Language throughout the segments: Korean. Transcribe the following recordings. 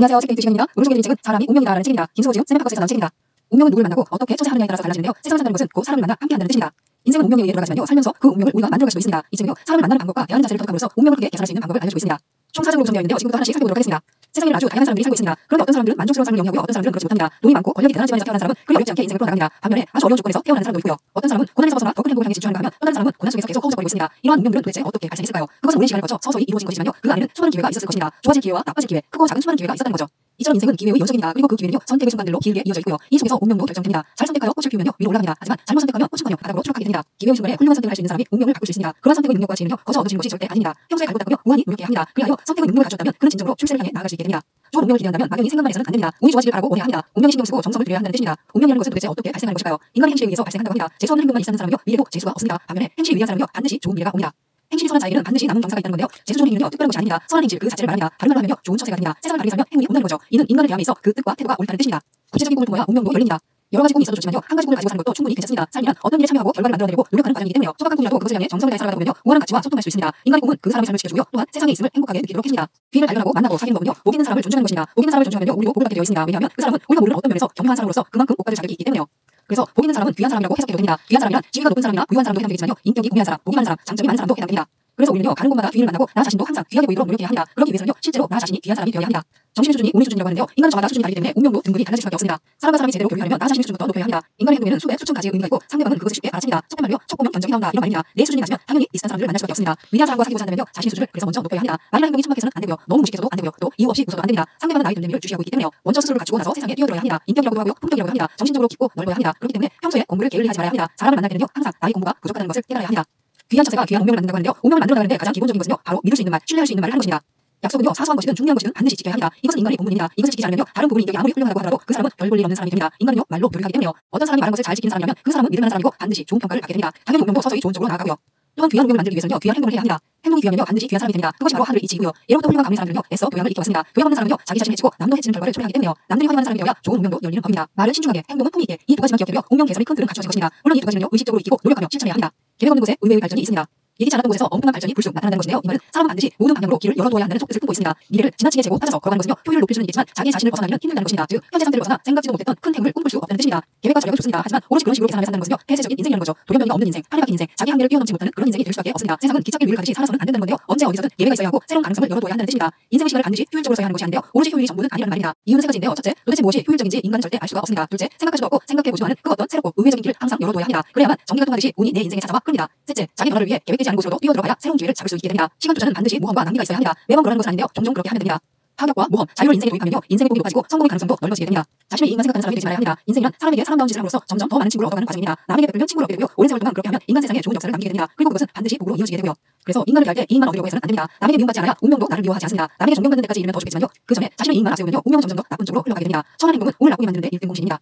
안녕하세요. 책 페이지 시간입니다. 오늘 소개해드릴 책은 사람이 운명이다라는 책입니다. 김수호 지음 쌤의 박스에서 나온 책입니다. 운명은 누구를 만나고 어떻게 처세하느냐에 따라서 달라지는데요. 세상을 산다는 것은 곧 사람을 만나 함께한다는 뜻입니다. 인생은 운명에 의해 돌아가지만요. 살면서 그 운명을 우리가 만들어갈 수도 있습니다. 이 책은요, 사람을 만나는 방법과 대하는 자세를 터득함으로써 운명을 크게 개선할 수 있는 방법을 알려주고 있습니다. 총 4장으로 구성되어 있는데요. 지금부터 하나씩 살펴보도록 하겠습니다. 세상에는 아주 다양한 사람들이 살고 있습니다. 그런데 어떤 사람들은 만족스러운 삶을 영위하고요. 어떤 사람들은 그렇지 못합니다. 돈이 많고 권력이 대단한 집안에서 태어난 사람은 그리 어렵지 않게 인생을 풀어나갑니다. 반면에 아주 어려운 조건에서 태어나는 사람도 있고요. 어떤 사람은 고난에서 벗어나 더 큰 행복을 향해 진출하는가 하면 또 다른 사람은 고난 속에서 계속 허우적거리고 있습니다. 이러한 운명들은 도대체 어떻게 발생했을까요? 그것은 오랜 시간을 거쳐 서서히 이루어진 것이지만요. 그 안에는 수많은 기회가 있었을 것입니다. 좋아질 기회와 나빠질 기회, 크고 작은 수많은 기회가 있었다는 거죠. 이처럼 인생은 기회의 연속입니다. 그리고 그 기회는요, 선택의 순간들로 길게 이어져 있고요. 이 속에서 운명도 결정됩니다. 잘 선택하여 꽃을 피우면요, 위로 올라갑니다. 하지만 잘못 선택하면 꽃은커녕 바닥으로 추락하게 됩니다. 기회의 순간에 훌륭한 선택을 할 수 있는 사람이 운명을 바꿀 수 있습니다. 그러한 선택의 능력과 지혜는요, 거저 얻어지는 것이 절대 아닙니다. 평소에 갈고 닦으며 무한히 노력해야 합니다. 그리하여 선택의 능력을 가졌다면 그는 진정으로 출세를 향해 나아갈 수 있게 됩니다. 좋은 운명을 기대한다면 막연히 생각만 해서는 안 됩니다. 운이 좋아지길 바라고 오래야 합니다. 운명에 신경 쓰고 정성을 들여야 한다는 뜻입니다. 운명이라는 것은 도대체 어떻게 발생하는 것일까요? 인간의 행실에 의해서 발생한다고 합니다. 재수 없는 행동만 있는 사람은요, 미래도 재수가 없습니다. 반면에 행실이 위대한 사람은요, 반드시 좋은 미래가 옵니다. 행실이 선한 자에게는 반드시 남은 경사가 있다는 건데요. 재수 좋은 행위는요, 특별한 것이 아닙니다. 선한 행실 그 자체를 말합니다. 다른 말로 하면요, 좋은 처세가 됩니다. 세상을 다르게 살면 행운이 온다는 거죠. 이는 인간을 대함에 있어 그 뜻과 태도가 옳다는 뜻입니다. 구체적인 꿈을 통하여 운명도 열립니다. 여러 가지 꿈이 있어도 좋지만요, 한 가지 꿈을 가지고 사는 것도 충분히 괜찮습니다. 삶이란 어떤 일에 참여하고 결과를 만들어내고 노력하는 과정이기 때문에요. 소박한 꿈이라도 그것을 향해 정성을 다해 살아가다 보면요, 무한한 가치와 소통할 수 있습니다. 인간의 꿈은 그 사람의 삶을 지켜주고요, 또한 세상에 있음을 행복하게 느끼도록 해줍니다. 귀를 발견하고 만나고 사귀는 법은요, 복 있는 사람을 존중하는 것입니다. 복 있는 사람을 존중하면요, 우리도 복을 받게 되어 있습니다. 왜냐하면 그 사람은 우리가 모르는 어떤 면에서 겸허한 사람으로서 그만큼 복 받을 자격이 있기 때문에요. 그래서 복 있는 사람은 귀한 사람이라고 해석해도 됩니다. 귀한 사람이란 지위가 높은 사람이나 부유한 사람도 해당되겠지만요, 인격이 고귀한 사람, 복이 많은 사람, 장점이 많은 사람도 해당됩니다. 그래서 우리는요, 가는 곳마다 귀인을 만나고 나 자신도 항상 귀하게 보이도록 노력해야 합니다. 그러기 위해서는요, 실제로 나 자신이 귀한 사람이 되어야 합니다. 정신의 수준이 운의 수준이라고 하는데요, 인간은 저마다 수준이 다르기 때문에 운명도 등급이 달라질 수밖에 없습니다. 사람과 사람이 제대로 교류하려면 나 자신의 수준부터 높여야 합니다. 인간의 행동에는 수백 수천 가지의 의미가 있고 상대방은 그것을 쉽게 알아챕니다. 속된 말로요, 척 보면 견적이 나온다 이런 말입니다. 내 수준이 낮으면 당연히 비슷한 사람들을 만날 수밖에 없습니다. 위대한 사람과 사귀고자 한다면요, 자신의 수준을 그래서 먼저 높여야 합니다. 말이나 행동이 천박해서는 안 되고요, 너무 무식해서도 안 되고요, 또 이유 없이 웃어도 안 됩니다. 상대방은 나의 됨됨이를 주시하고 있기 때문에요, 먼저 스스로를 갖추고 나서 세상에 뛰어들어야 합니다. 인격이라고도 하고요, 품격이라고 합니다. 정신적으로 깊고 넓어야 합니다. 그렇기 때문에 평소에 공부를 게을리 하지 말아야 합니다. 사람을 만날 때는요, 항상 나의 공부가 부족하다는 것을 깨달아야 합니다. 귀한 처세가 귀한 운명을 만든다고 하는데요, 운명을 만들어 나가는데 가장 기본적인 것은요, 바로 믿을 수 있는 말, 신뢰할 수 있는 말을 하는 것입니다. 약속은요, 사소한 것이든 중요한 것이든 반드시 지켜야 합니다. 이것은 인간의 본분입니다. 이것을 지키지 않으면요, 다른 부분이 인격이 아무리 훌륭하다고 하더라도 그 사람은 별 볼 일 없는 사람이 됩니다. 인간은요, 말로 교류하기 때문에요. 어떤 사람이 말한 것을 잘 지키는 사람이라면 그 사람은 믿을 만한 사람이고 반드시 좋은 평가를 받게 됩니다. 당연히 운명도 서서히 좋은 쪽으로 나아가고요. 또한 귀한 운명을 만들기 위해서는요, 귀한 행동을 해야 합니다. 행동이 귀하면요, 반드시 귀한 사람이 됩니다. 그것이 바로 하늘의 이치이고요. 예로부터 훌륭한 가문의 사람들은요, 애써 교양을 익혀왔습니다. 교양 없는 사람은요, 자기 자신을 해치고 남도 해치는 결과를 초래하기 때문에요. 남들이 환영하는 사람이 되어야 좋은 운명도 열리는 법입니다. 말은 신중하게, 행동은 품위 있게, 이 두 가지만 기억되며 운명 개선이 큰 틀은 갖춰진 것입니다. 물론 이 두 가지는요, 의식적으로 익히고 노력하며 실천해야 합니다. 계획 없는 곳에 의외의 발전이 있습니다. 예기치 않았던 곳에서 엄청난 발전이 불쑥 나타난다는 것인데요. 이 말은 사람은 반드시 모든 방향으로 길을 열어두어야 한다는 속뜻을 품고 있습니다. 미래를 지나치게 재고 따져서 걸어가는 것은요, 효율을 높일 수는 있겠지만 자기 자신을 벗어나기는 힘들다는 것입니다. 즉 현재 상태를 벗어나 생각지도 못했던 큰 행운을 꿈꿀 수 없다는 뜻입니다. 계획과 전략은 좋습니다. 하지만 오롯이 그런 식으로 계산하며 산다는 것은요, 폐쇄적인 인생이라는 거죠. 도련변이가 없는 인생, 하늘밖인 인생, 자기 한계를 뛰어넘지 못하는 그런 인생이 될 수밖에 없습니다. 세상은 기찻길 위를 가듯이 살아서는 안 된다는 건데요, 언제 어디서든 예외가 있어야 하고 새로운 가능성을 열어둬야 한다는 뜻입니다. 인생의 시간을 반드시 효율적으로 써야 하는 것이 아닌데요, 오롯이 효율이 전부는 아니라는 말입니다. 이유는 세 가지인데요, 첫째, 도대체 무엇이 효율적인지 인간은 절대 알 수가 없습니다. 둘째, 생각할 수도 없고 생각해보지도 않은 그 어떤 새롭고 의외적인 길을 항상 열어둬야 합니다. 그래야만 전기가 통하듯이 운이 내 인생에 찾아와 끕니다. 셋째, 자기 변화를 위해 계획되지 않은 곳으로도 뛰어들어가야 새로운 기회를 잡을 수 있게 됩니다. 시간 투자는 반드시 모험과 낭비가 있어야 합니다. 매번 그러는 것은 아닌데요, 종종 그렇게 하면 됩니다. 파격과 모험, 자유를 인생에 도입하면요, 인생의 복이 높아지고 성공의 가능성도 넓어지게 됩니다. 자신의 이익만 생각하는 사람이 되지 말아야 합니다. 인생이란 사람에게 사람다운 짓을 함으로써 점점 더 많은 친구를 얻어가는 과정입니다. 남에게 베풀면 친구를 얻게 되고요, 오랜 세월 동안 그렇게 하면 인간 세상에 좋은 역사를 남기게 됩니다. 그리고 그것은 반드시 복으로 이어지게 되고요. 그래서 인간을 대할 때 이익만 얻으려고 해서는 안 됩니다. 남에게 미움받지 않아야 운명도 나를 미워하지 않습니다. 남에게 존경받는 데까지 이르면 더 좋겠지만요, 그 전에 자신의 이익만 앞세우면요, 운명은 점점 더 나쁜 쪽으로 흘러가게 됩니다. 선한 행동은 운을 나쁘게 만드는 데 1등 공신입니다.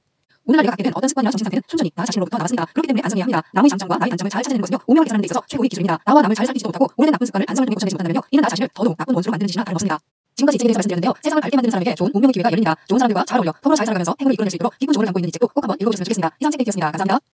오늘날 내가 갖게 된 어떤 습관이나 정신 상태는 순전히 나 자신으로부터 나왔습니다. 그렇기 때문에 반성해야 합니다. 남의 장점과 나의 단점을 잘 찾아내는 것은요, 운명을 계산하는 데 있어서 최고의 기술입니다. 나와 남을 잘 살피지도 못하고 오래된 나쁜 습관을 반성을 통해 고쳐내지 못한다면요, 이는 나 자신을 더더욱 나쁜 원수로 만드는 짓이나 다름없습니다. 지금까지 이 책에 대해서 말씀드렸는데요, 세상을 밝게 만드는 사람에게 좋은 운명의 기회가 열립니다. 좋은 사람들과 잘 어울려 서로 잘 살아가면서 행운을 이끌어낼 수 있도록 기쁜 조언을 담고 있는 이 책도 꼭 한번 읽어보셨으면 좋겠습니다. 이상 책 읽기였습니다. 감사합니다.